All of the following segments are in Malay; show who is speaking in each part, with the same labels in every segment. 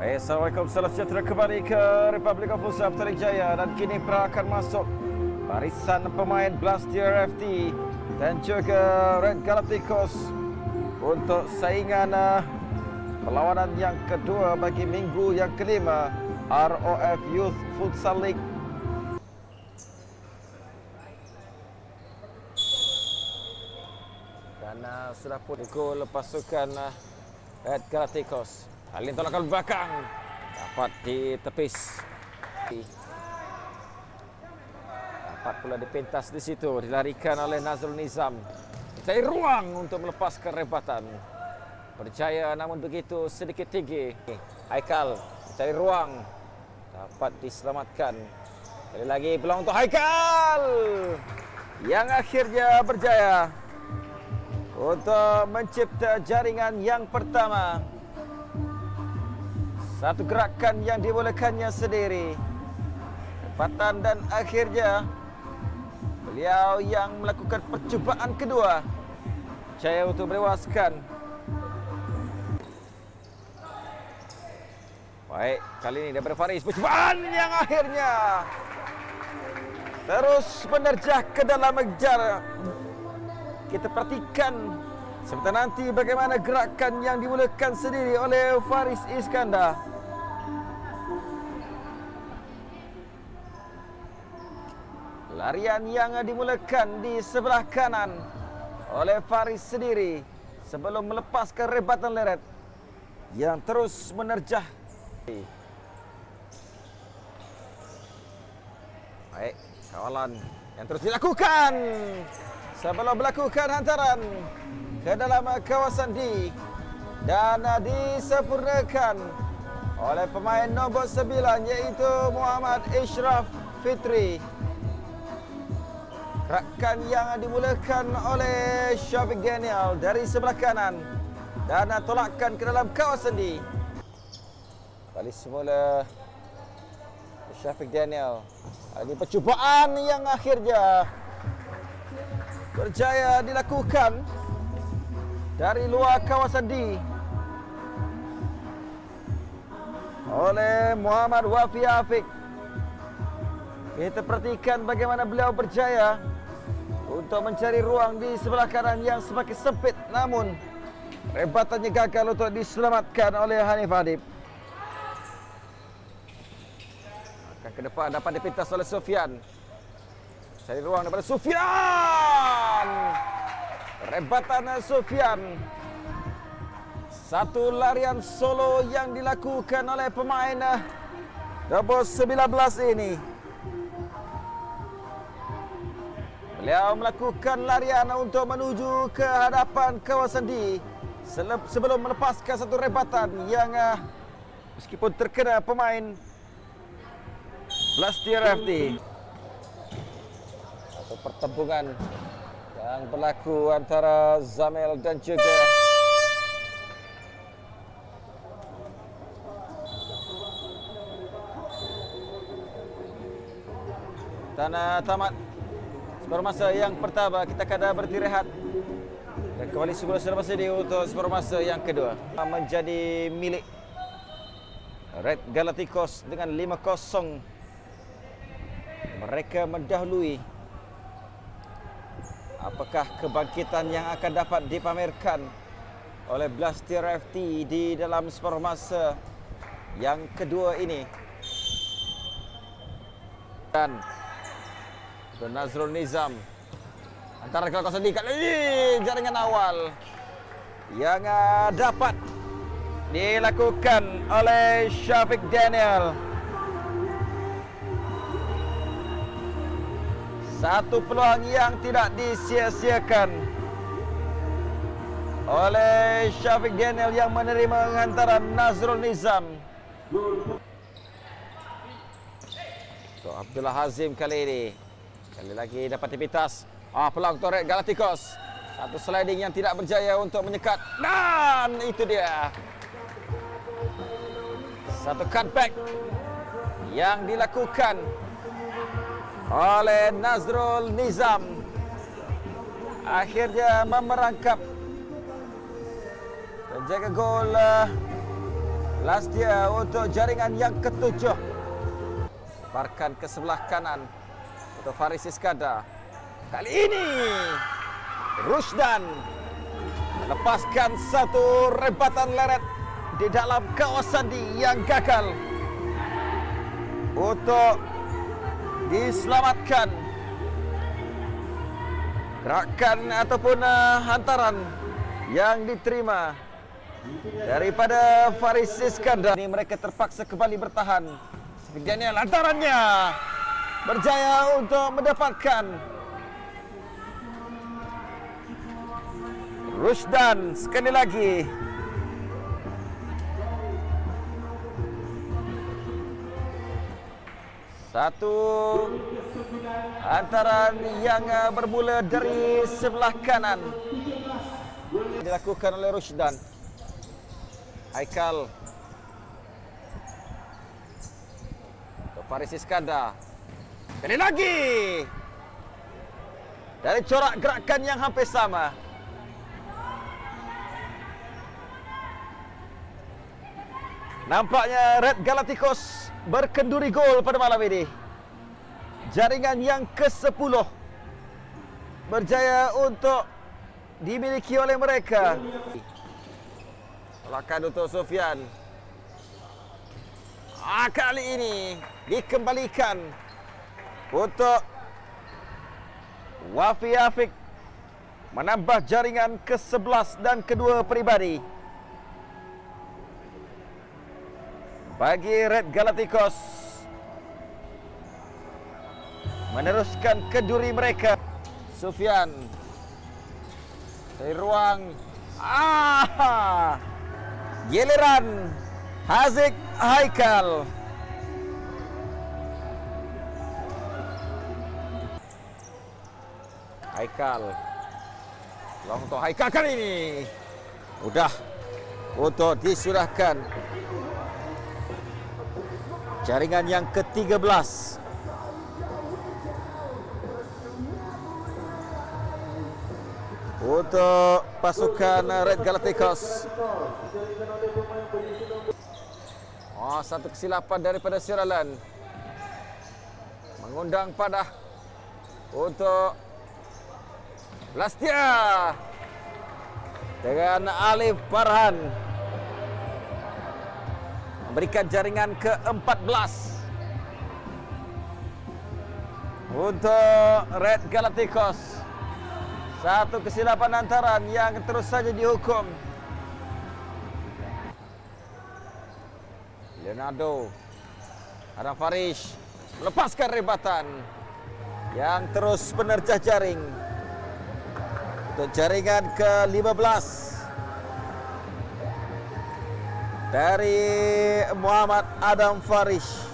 Speaker 1: Assalamualaikum, salam sejahtera kembali ke Republic of Futsal Putrajaya, dan kini akan masuk barisan pemain Blastier FT dan juga Red Galacticos untuk saingan perlawanan yang kedua bagi minggu yang kelima ROF Youth Futsal League. Dan sudah pun gol pasukan Red Galacticos. Alin tolakan belakang dapat ditepis. Dapat pula dipintas di situ, dilarikan oleh Nazrul Nizam. Cari ruang untuk melepaskan rebatan. Berjaya namun begitu sedikit tinggi. Haikal cari ruang, dapat diselamatkan. Sekali lagi peluang untuk Haikal yang akhirnya berjaya untuk mencipta jaringan yang pertama. Satu gerakan yang dibolehkannya sendiri. Rebatan dan akhirnya beliau yang melakukan percubaan kedua. Jaya untuk melewaskan. Baik, kali ini daripada Faris. Percubaan yang akhirnya terus menerjah ke dalam jarak. Kita perhatikan sebentar nanti bagaimana gerakan yang dimulakan sendiri oleh Faris Iskandar. Larian yang dimulakan di sebelah kanan oleh Faris sendiri sebelum melepaskan rebatan leret yang terus menerjah. Baik, kawalan yang terus dilakukan sebelum melakukan hantaran ke dalam kawasan D dan disempurnakan oleh pemain nombor 9 iaitu Muhammad Ishraf Fitri. Gerakan yang dimulakan oleh Syafiq Daniel dari sebelah kanan dan tolakkan ke dalam kawasan D. Kali semula Syafiq Daniel. Ini percubaan yang akhirnya berjaya dilakukan dari luar kawasan D oleh Muhammad Wafi Afiq. Kita perhatikan bagaimana beliau berjaya untuk mencari ruang di sebelah kanan yang semakin sempit, namun rebatannya gagal untuk diselamatkan oleh Hanif Adib. Akan ke depan dapat dipintas oleh Sufyan. Cari ruang daripada Sufyan. Rebatan Sufyan. Satu larian solo yang dilakukan oleh pemain nombor 19 ini. Beliau melakukan larian untuk menuju ke hadapan kawasan D sebelum melepaskan satu rebatan yang meskipun terkena pemain Blastier FT. Satu pertempuran yang berlaku antara Zamel dan juga tanah tamat. Separuh masa yang pertama kita akan berhenti rehat dan kembali semula selepas ini untuk separuh masa yang kedua. Menjadi milik Red Galacticos dengan 5-0. Mereka mendahului. Apakah kebangkitan yang akan dapat dipamerkan oleh Blastier FT di dalam separuh masa yang kedua ini? Dan Nazrul Nizam antara kawasan D kali ini jaringan awal yang dapat dilakukan oleh Syafiq Daniel. Satu peluang yang tidak disia-siakan oleh Syafiq Daniel yang menerima hantaran Nazrul Nizam. Abdullah Hazim kali ini. Kali lagi dapat dipintas. Peluang untuk Red Galacticos. Satu sliding yang tidak berjaya untuk menyekat. Dan itu dia. Satu cutback yang dilakukan oleh Nazrul Nizam. Akhirnya memerangkap penjaga gol Lastia untuk jaringan yang ketujuh. Leparkan ke sebelah kanan untuk Faris Iskandar. Kali ini Rusdan lepaskan satu rebatan leret di dalam kawasan yang gagal untuk diselamatkan. Gerakan ataupun hantaran yang diterima daripada Faris Iskandar. Ini mereka terpaksa kembali bertahan. Daniel hantarannya berjaya untuk mendapatkan. Rusdan sekali lagi. Satu hantaran yang bermula dari sebelah kanan dilakukan oleh Rusdan. Haikal untuk Faris Iskandar. Kali lagi dari corak gerakan yang hampir sama. Nampaknya Red Galacticos berkenduri gol pada malam ini. Jaringan yang ke-10 berjaya untuk dimiliki oleh mereka. Lakukan untuk Sofian. Kali ini dikembalikan untuk Wafi Afiq menambah jaringan ke-11 dan kedua peribadi. Bagi Red Galacticos meneruskan kenduri mereka. Sofian dari ruang giliran Haziq Haikal. Haikal. Long untuk Haikal kali ini. Mudah untuk disurahkan. Jaringan yang ke-13. Untuk pasukan Red Galacticos. Satu kesilapan daripada Siralan. Mengundang Padah untuk Lastia dengan Alif Farhan. Memberikan jaringan ke-14 untuk Red Galacticos. Satu kesilapan hantaran yang terus saja dihukum. Leonardo Adam Farish melepaskan rebatan yang terus menerjah jaring. Untuk jaringan ke-15 dari Muhammad Adam Farish.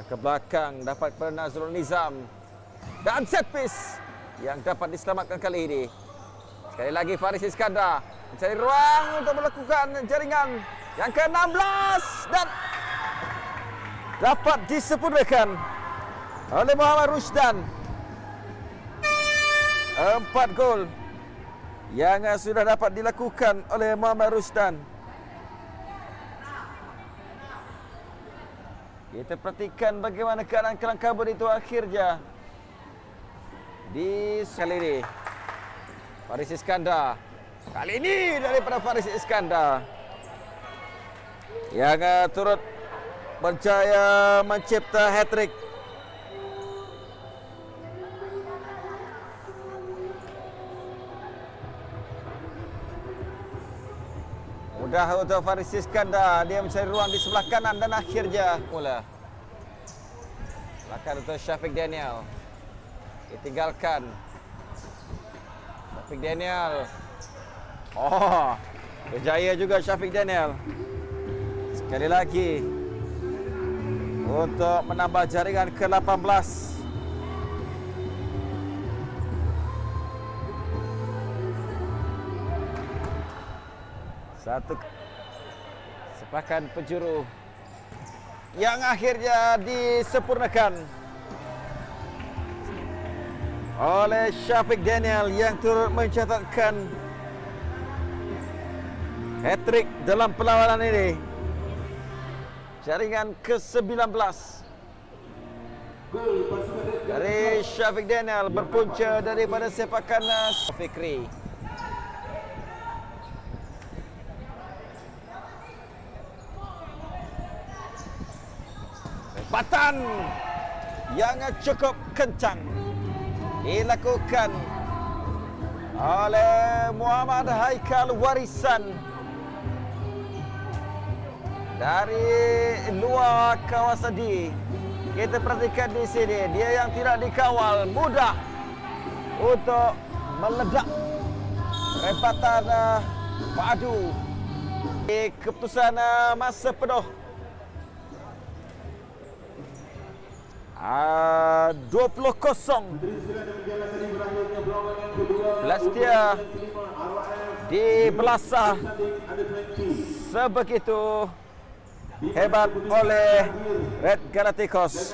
Speaker 1: Ke belakang dapat pada Nazrul Nizam. Dan set piece yang dapat diselamatkan kali ini. Sekali lagi Faris Iskandar mencari ruang untuk melakukan jaringan yang ke-16 dan dapat disempurnakan oleh Muhammad Rusdan. 4 gol yang sudah dapat dilakukan oleh Muhammad Rusdan. Kita perhatikan bagaimana keadaan kelang kabut itu akhirnya. Di sekali ini Faris Iskandar. Kali ini daripada Faris Iskandar yang turut berjaya mencipta hat-trick. Mudah untuk Faris Iskandar. Dia mencari ruang di sebelah kanan dan akhirnya mula. Lakukan untuk Syafiq Daniel. Ditinggalkan. Syafiq Daniel. Berjaya juga Syafiq Daniel. Sekali lagi. Untuk menambah jaringan ke-18. Satu sepakan penjuru yang akhirnya disempurnakan. oleh Syafiq Daniel yang turut mencatatkan hat-trick dalam perlawanan ini. Jaringan ke-19 dari Syafiq Daniel berpunca daripada sepakan Fikri. Rebatan yang cukup kencang dilakukan oleh Muhammad Haikal Warisan dari luar kawasan D. Kita perhatikan di sini, dia yang tidak dikawal mudah untuk meledak rebatan padu. Keputusan masa penuh 20-0. Lastia dibelasah sebegitu hebat oleh Red Galacticos.